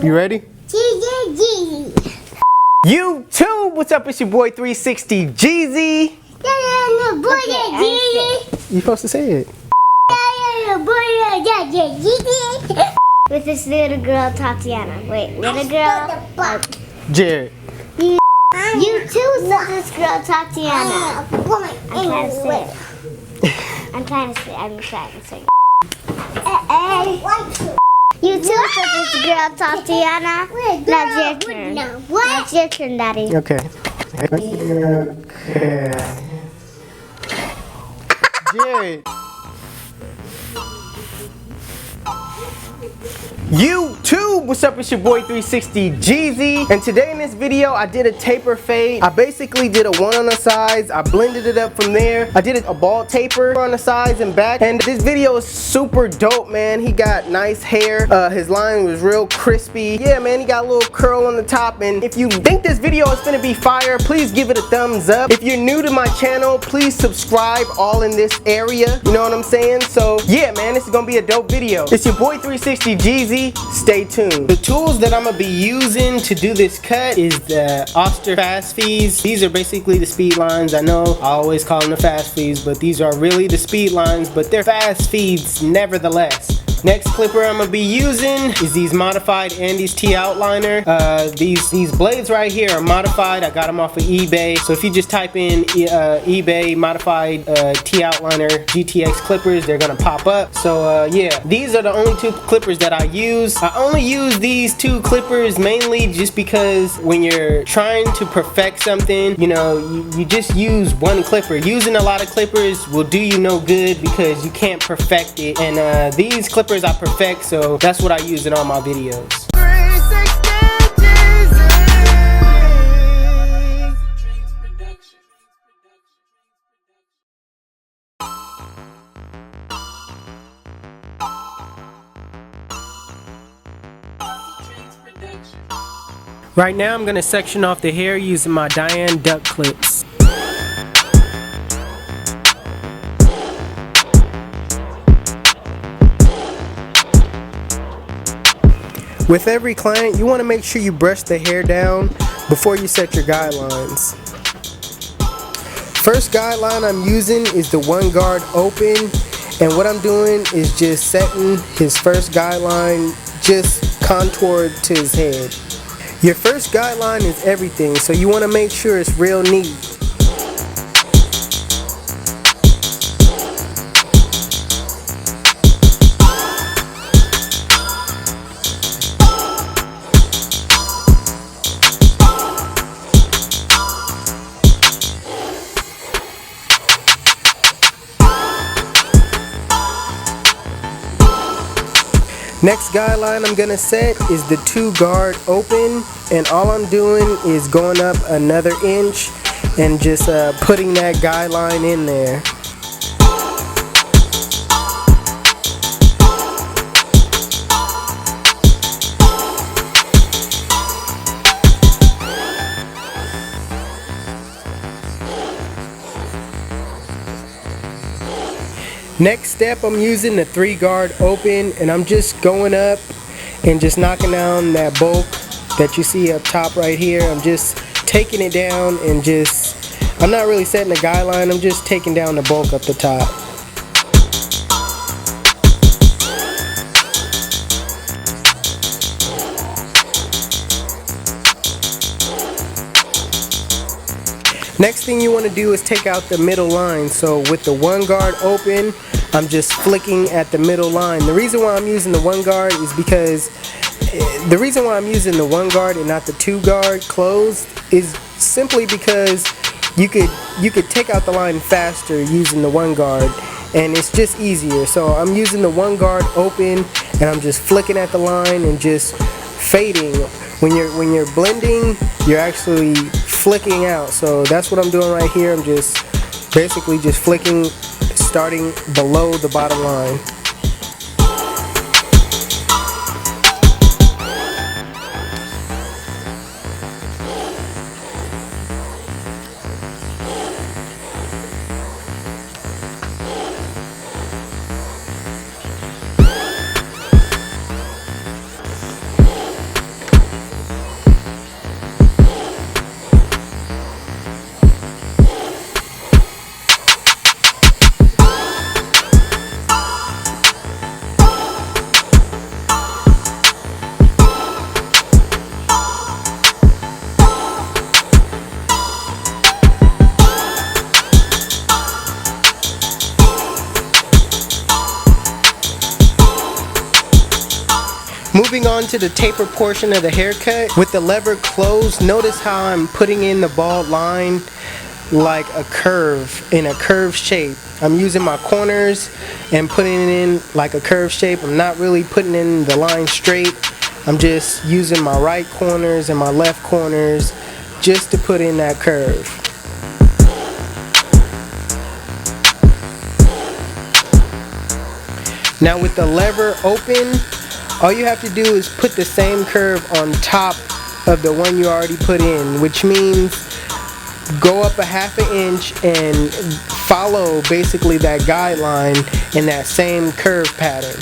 You ready? YouTube, what's up? It's your boy 360 Jeezy. You supposed to say it. With this little girl, Tatiana. Wait, little girl? Jared. You too, so this girl, Tatiana. I'm trying to say. You too, so this girl, Tatiana. Now it's your turn. Now it's your turn, Daddy. Okay. Jared. YouTube, what's up? It's your boy 360 Jeezy, and today in this video I did a taper fade. I basically did a one on the sides, I blended it up from there. I did a bald taper on the sides and back, and this video is super dope, man. He got nice hair, his line was real crispy. Yeah, man, he got a little curl on the top, and if you think this video is gonna be fire, please give it a thumbs up. If you're new to my channel, please subscribe, all in this area, you know what I'm saying? So yeah, man, this is gonna be a dope video. It's your boy 360 Jeezy. Stay tuned. The tools that I'm gonna be using to do this cut is the Oster fast feeds. These are basically the speed lines. I know I always call them the fast feeds, but these are really the speed lines, but they're fast feeds nevertheless. Next clipper I'm gonna be using is these modified Andis T outliner. These blades right here are modified. I got them off of eBay. So if you just type in eBay modified T outliner GTX clippers, they're gonna pop up. So yeah, these are the only two clippers that I use. I only use these two clippers mainly just because when you're trying to perfect something, you know, you just use one clipper. Using a lot of clippers will do you no good because you can't perfect it. And these clippers I perfect, so that's what I use in all my videos. Right now I'm going to section off the hair using my Diane duck clips. With every client, you want to make sure you brush the hair down before you set your guidelines. First guideline I'm using is the one guard open, and what I'm doing is just setting his first guideline just contoured to his head. Your first guideline is everything, so you want to make sure it's real neat. Next guideline I'm gonna set is the two guard open, and all I'm doing is going up another inch and just putting that guideline in there. Next step, I'm using the 3 guard open, and I'm just going up and just knocking down that bulk that you see up top right here. I'm just taking it down and I'm not really setting a guideline, I'm just taking down the bulk up the top. Next thing you want to do is take out the middle line. So with the one guard open, I'm just flicking at the middle line. The reason why I'm using the one guard is because the reason why I'm using the one guard and not the 2 guard closed is simply because you could take out the line faster using the one guard, and it's just easier. So I'm using the one guard open, and I'm just flicking at the line and just fading. When you're blending, you're actually flicking out. So that's what I'm doing right here. I'm just basically just flicking, starting below the bottom line. into the taper portion of the haircut. With the lever closed, notice how I'm putting in the bald line like a curve, in a curved shape. I'm using my corners and putting it in like a curved shape. I'm not really putting in the line straight. I'm just using my right corners and my left corners just to put in that curve. Now with the lever open, all you have to do is put the same curve on top of the one you already put in, which means go up a ½ inch and follow basically that guideline in that same curve pattern.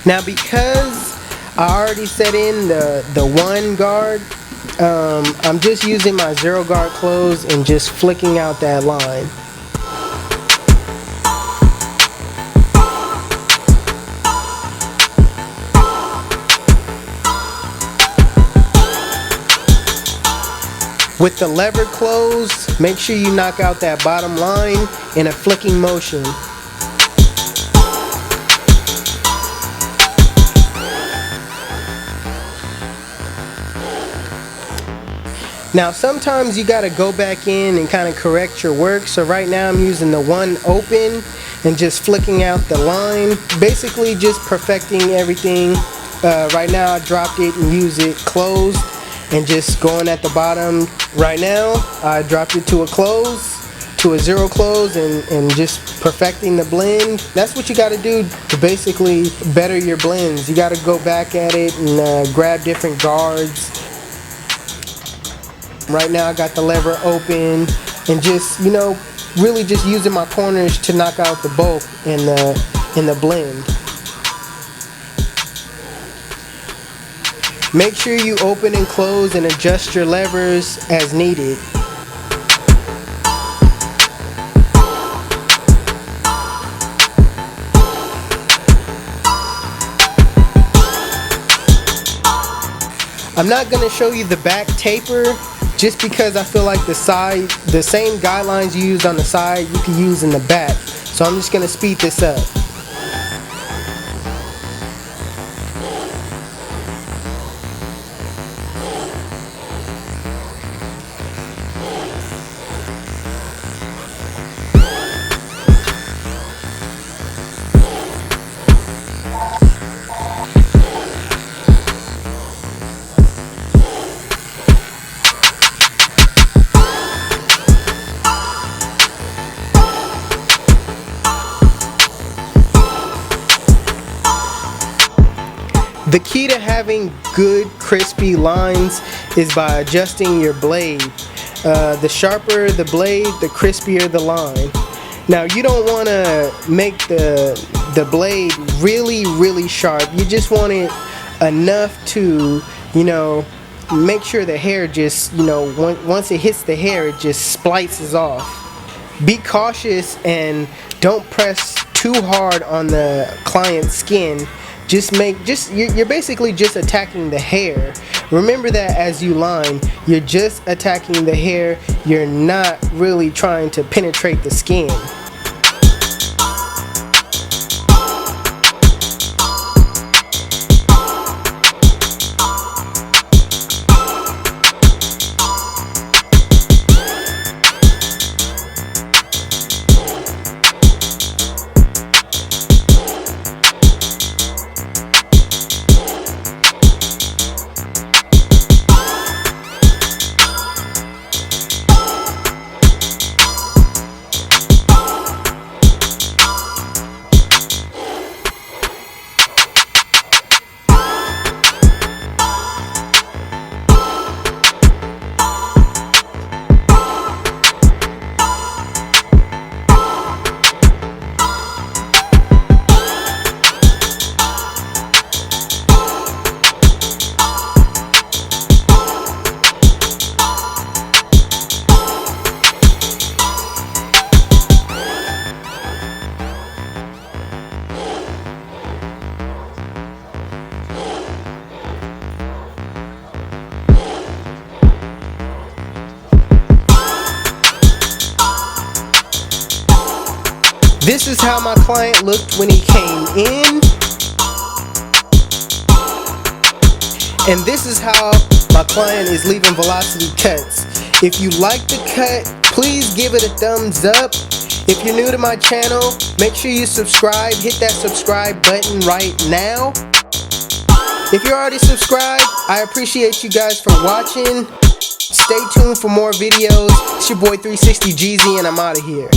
Now because I already set in the one guard, I'm just using my 0 guard close and just flicking out that line. With the lever closed, make sure you knock out that bottom line in a flicking motion. Now sometimes you gotta go back in and kind of correct your work. So right now I'm using the one open and just flicking out the line. Basically just perfecting everything. Right now I dropped it and used it closed and just going at the bottom. Right now I dropped it to a close, to a 0 close, and just perfecting the blend. That's what you gotta do to basically better your blends. You gotta go back at it and grab different guards. Right now I got the lever open and just, you know, really just using my corners to knock out the bulk in the blend. Make sure you open and close and adjust your levers as needed. I'm not going to show you the back taper just because I feel like the same guidelines you used on the side you can use in the back. So I'm just going to speed this up. The key to having good crispy lines is by adjusting your blade. The sharper the blade, the crispier the line. Now you don't want to make the blade really sharp. You just want it enough to, you know, make sure the hair just, you know, once it hits the hair, it just splices off. Be cautious and don't press too hard on the client's skin. You're basically just attacking the hair. Remember that as you line, you're just attacking the hair. You're not really trying to penetrate the skin. This is how my client looked when he came in. And this is how my client is leaving velocity cuts. If you like the cut, please give it a thumbs up. If you're new to my channel, make sure you subscribe. Hit that subscribe button right now. If you're already subscribed, I appreciate you guys for watching. Stay tuned for more videos. It's your boy 360 GZ and I'm out of here.